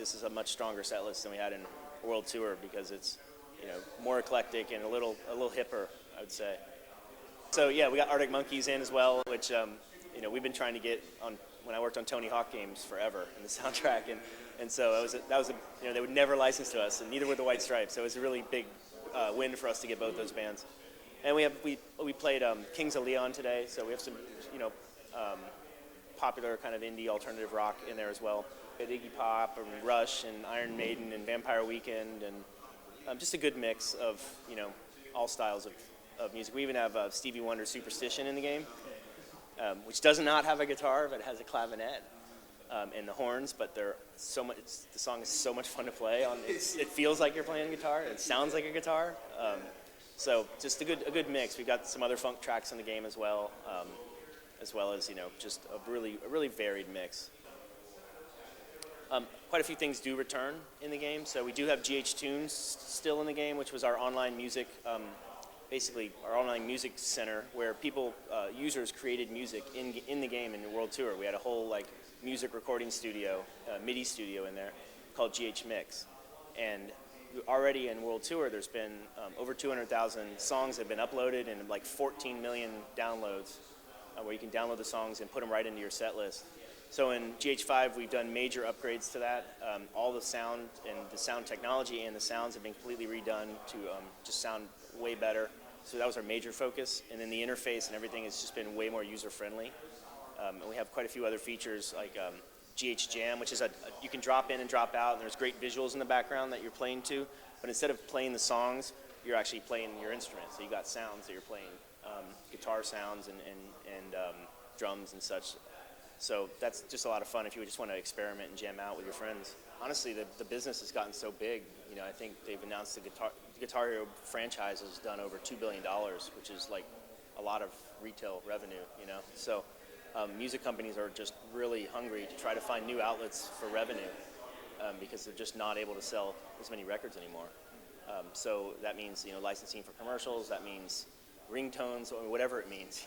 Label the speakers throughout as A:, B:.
A: this is a much stronger set list than we had in World Tour because it's, more eclectic and a little hipper, I would say. So yeah, we got Arctic Monkeys in as well, which we've been trying to get on when I worked on Tony Hawk games forever in the soundtrack, and so that was they would never license to us, and neither would the White Stripes. So it was a really big win for us to get both those bands. And we played Kings of Leon today, so we have some popular kind of indie alternative rock in there as well. We had Iggy Pop and Rush and Iron Maiden and Vampire Weekend, and just a good mix of all styles of music. We even have Stevie Wonder's Superstition in the game, which does not have a guitar, but has a clavinet and the horns. But the song is so much fun to play on. It feels like you're playing a guitar. It sounds like a guitar. So just a good mix. We've got some other funk tracks in the game as well as just a really varied mix. Quite a few things do return in the game. So we do have GH Tunes still in the game, which was our online music, basically our online music center where users created music in the game in the World Tour. We had a whole music recording studio, MIDI studio in there called GH Mix. And already in World Tour, there's been over 200,000 songs have been uploaded and 14 million downloads where you can download the songs and put them right into your set list. So in GH5, we've done major upgrades to that. All the sound and the sound technology and the sounds have been completely redone to just sound way better. So that was our major focus. And then the interface and everything has just been way more user-friendly. And we have quite a few other features like GH Jam, which is you can drop in and drop out, and there's great visuals in the background that you're playing to. But instead of playing the songs, you're actually playing your instruments. So you got sounds that you're playing, guitar sounds and drums and such. So that's just a lot of fun if you just want to experiment and jam out with your friends. Honestly, the business has gotten so big. I think they've announced the Guitar Hero franchise has done over $2 billion, which is a lot of retail revenue. So music companies are just really hungry to try to find new outlets for revenue because they're just not able to sell as many records anymore. So that means licensing for commercials. That means ringtones or whatever it means.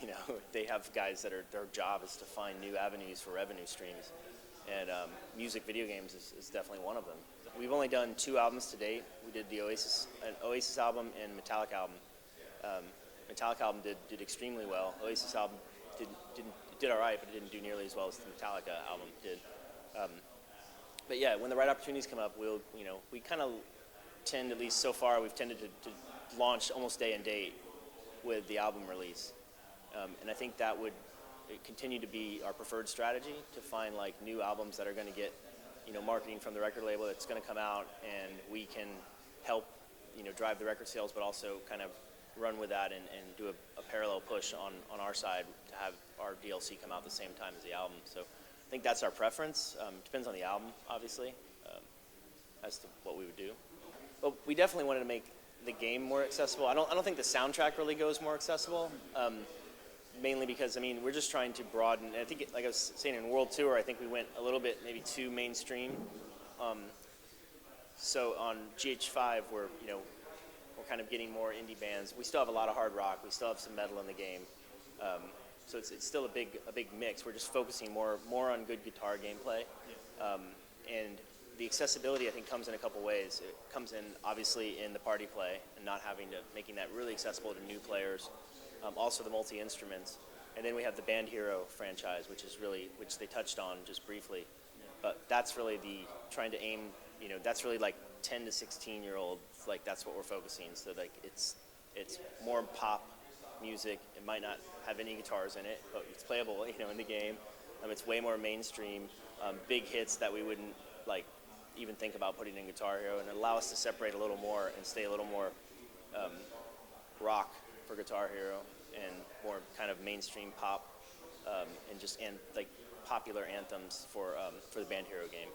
A: They have guys that their job is to find new avenues for revenue streams, and music video games is definitely one of them. We've only done 2 albums to date. We did an Oasis album and Metallica album. Metallica album did extremely well. Oasis album did all right, but it didn't do nearly as well as the Metallica album did. But yeah, when the right opportunities come up, we kind of tend, at least so far, we've tended to launch almost day and date with the album release. And I think that would continue to be our preferred strategy, to find new albums that are going to get marketing from the record label that's going to come out, and we can help drive the record sales, but also kind of run with that and do a parallel push on our side to have our DLC come out the same time as the album. So I think that's our preference. Depends on the album, obviously, as to what we would do. But we definitely wanted to make the game more accessible. I don't think the soundtrack really goes more accessible, mainly because we're just trying to broaden. I think, like I was saying, in World Tour, I think we went a little bit maybe too mainstream. So on GH5, we're kind of getting more indie bands. We still have a lot of hard rock. We still have some metal in the game. So it's still a big mix. We're just focusing more on good guitar gameplay, and the accessibility, I think, comes in a couple ways. It comes in, obviously, in the party play and not making that really accessible to new players. Also the multi-instruments. And then we have the Band Hero franchise, which they touched on just briefly. But that's really trying to aim, that's really 10 to 16-year-olds, that's what we're focusing. So it's more pop music. It might not have any guitars in it, but it's playable, in the game. It's way more mainstream, big hits that we wouldn't, even think about putting in Guitar Hero, and it allow us to separate a little more and stay a little more rock for Guitar Hero and more kind of mainstream pop and popular anthems for the Band Hero game.